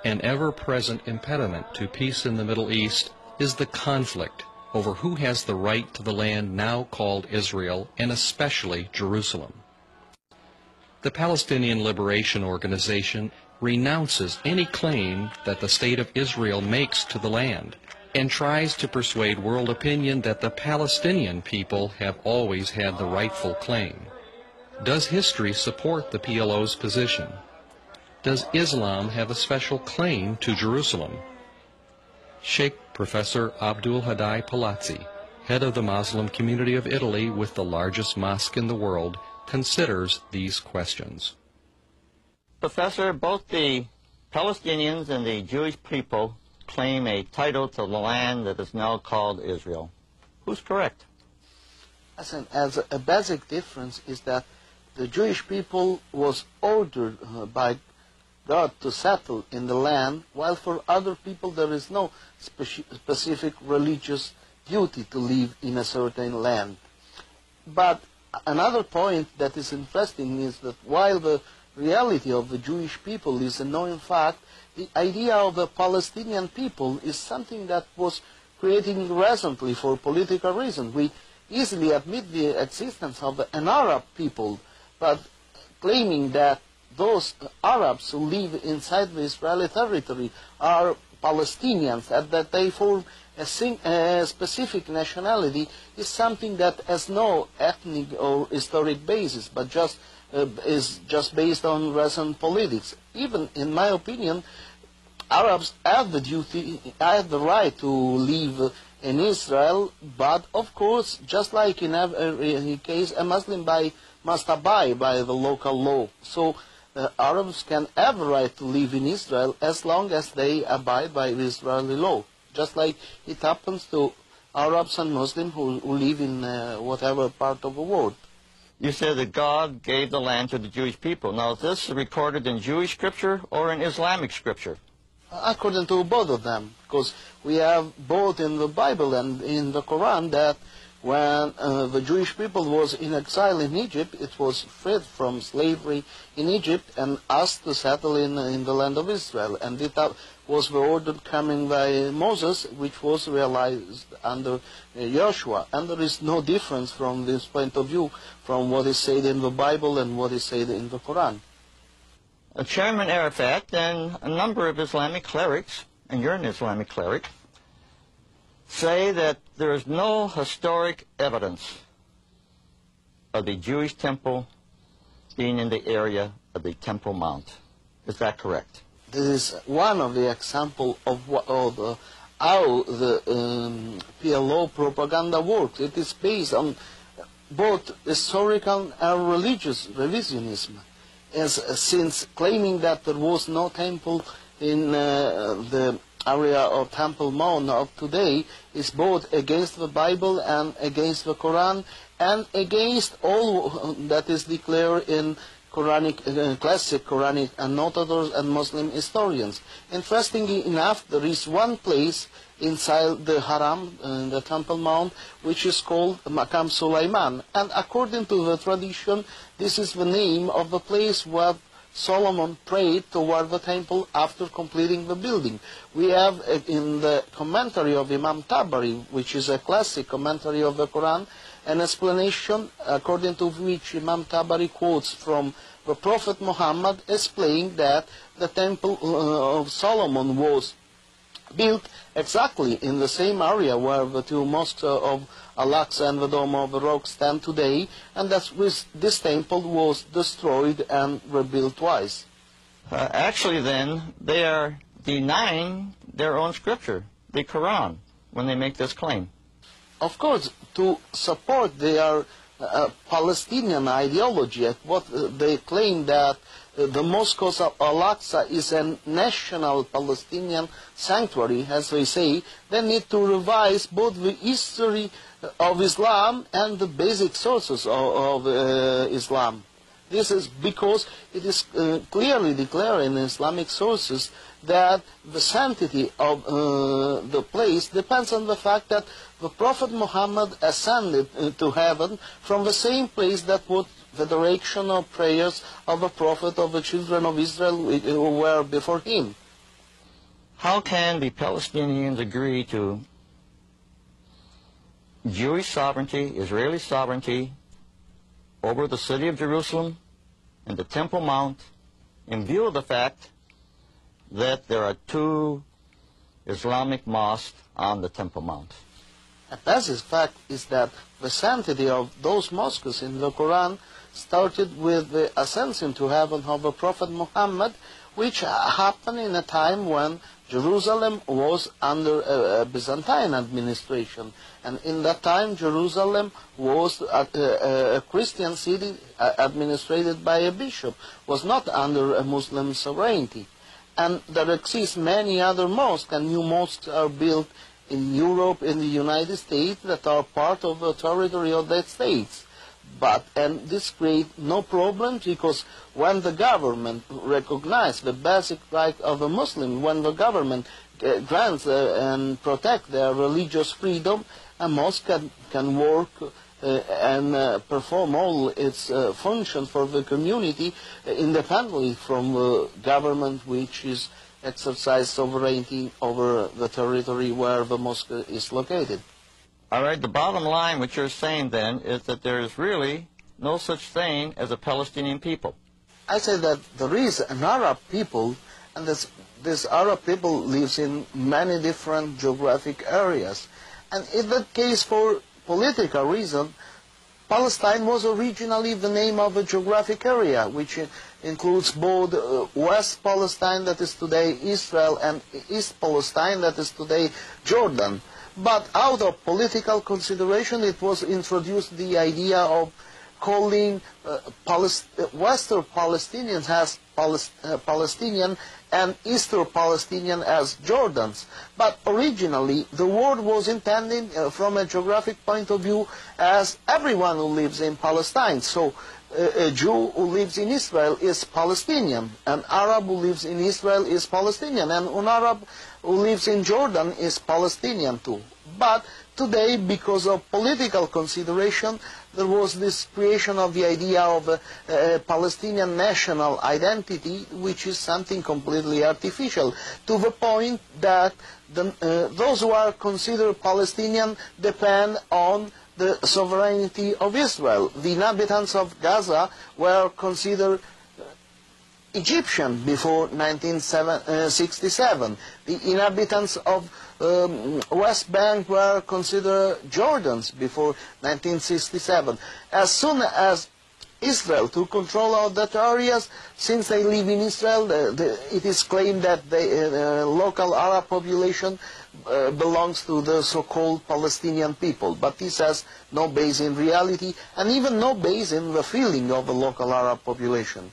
An ever-present impediment to peace in the Middle East is the conflict over who has the right to the land now called Israel, and especially Jerusalem. The Palestinian Liberation Organization renounces any claim that the State of Israel makes to the land, and tries to persuade world opinion that the Palestinian people have always had the rightful claim. Does history support the PLO's position? Does Islam have a special claim to Jerusalem? Sheikh Professor Abdul Hadi Palazzi, head of the Muslim community of Italy with the largest mosque in the world, considers these questions. Professor, both the Palestinians and the Jewish people claim a title to the land that is now called Israel. Who's correct? As a basic difference is that the Jewish people was ordered by God to settle in the land, while for other people there is no specific religious duty to live in a certain land. But another point that is interesting is that while the reality of the Jewish people is a known fact, the idea of the Palestinian people is something that was created recently for political reasons. We easily admit the existence of an Arab people, but claiming that those Arabs who live inside the Israeli territory are Palestinians and that they form a specific nationality is something that has no ethnic or historic basis, but is just based on recent politics. Even in my opinion, Arabs have the right to live in Israel, but of course, just like in every case, a Muslim must abide by the local law. So Arabs can have a right to live in Israel as long as they abide by the Israeli law, just like it happens to Arabs and Muslims who live in whatever part of the world. You said that God gave the land to the Jewish people. Now, is this recorded in Jewish scripture or in Islamic scripture? According to both of them, because we have both in the Bible and in the Quran that when the Jewish people was in exile in Egypt, it was freed from slavery in Egypt and asked to settle in the land of Israel. And it was the order coming by Moses, which was realized under Joshua. And there is no difference from this point of view from what is said in the Bible and what is said in the Quran. Chairman Arafat and a number of Islamic clerics, and you're an Islamic cleric, say that there is no historic evidence of the Jewish temple being in the area of the Temple Mount. Is that correct? This is one of the examples of how the PLO propaganda works. It is based on both historical and religious revisionism, since claiming that there was no temple in the area of Temple Mount of today is both against the Bible and against the Quran and against all that is declared in Quranic, classic Quranic annotators and Muslim historians. Interestingly enough, there is one place inside the Haram, the Temple Mount, which is called Maqam Sulaiman. And according to the tradition, this is the name of the place where Solomon prayed toward the temple after completing the building. We have in the commentary of Imam Tabari, which is a classic commentary of the Quran, an explanation according to which Imam Tabari quotes from the Prophet Muhammad explaining that the temple of Solomon was built exactly in the same area where the two mosques of Al-Aqsa and the Dome of the Rock stand today, and that this temple was destroyed and rebuilt twice. Actually then, they are denying their own scripture, the Quran, when they make this claim. Of course, to support their Palestinian ideology, what they claim that the Mosque of Al-Aqsa is a national Palestinian sanctuary, as they say, they need to revise both the history of Islam and the basic sources of Islam. This is because it is clearly declared in Islamic sources that the sanctity of the place depends on the fact that the Prophet Muhammad ascended to heaven from the same place that was the direction of prayers of the Prophet of the children of Israel who were before him. how can the Palestinians agree to Jewish sovereignty, Israeli sovereignty over the city of Jerusalem and the Temple Mount in view of the fact that there are 2 Islamic mosques on the Temple Mount? A basic fact is that the sanctity of those mosques in the Quran started with the ascension to heaven of the Prophet Muhammad, which happened in a time when Jerusalem was under a Byzantine administration. And in that time, Jerusalem was a Christian city administrated by a bishop, was not under a Muslim sovereignty. And there exist many other mosques, and new mosques are built in Europe, in the United States, that are part of the territory of that states. And this creates no problem, because when the government recognizes the basic right of a Muslim, when the government grants and protects their religious freedom, a mosque can work and perform all its functions for the community independently from the government, which is exercise sovereignty over the territory where the mosque is located. All right, the bottom line, what you're saying then, is that there is really no such thing as a Palestinian people. I say that there is an Arab people, and this Arab people lives in many different geographic areas. And in that case, for political reason, Palestine was originally the name of a geographic area, which includes both West Palestine, that is today Israel, and East Palestine, that is today Jordan. But out of political consideration, it was introduced the idea of calling Western Palestinians as Palestinian and Eastern Palestinian as Jordans. But originally, the word was intended from a geographic point of view as everyone who lives in Palestine. So a Jew who lives in Israel is Palestinian, an Arab who lives in Israel is Palestinian, and an Arab who lives in Jordan is Palestinian too. But today, because of political consideration, there was this creation of the idea of a Palestinian national identity, which is something completely artificial, to the point that those who are considered Palestinian depend on the sovereignty of Israel. The inhabitants of Gaza were considered Egyptian before 1967. The inhabitants of West Bank were considered Jordans before 1967. As soon as Israel took control of that areas, since they live in Israel, it is claimed that the local Arab population belongs to the so-called Palestinian people. But this has no base in reality, and even no base in the feeling of the local Arab population.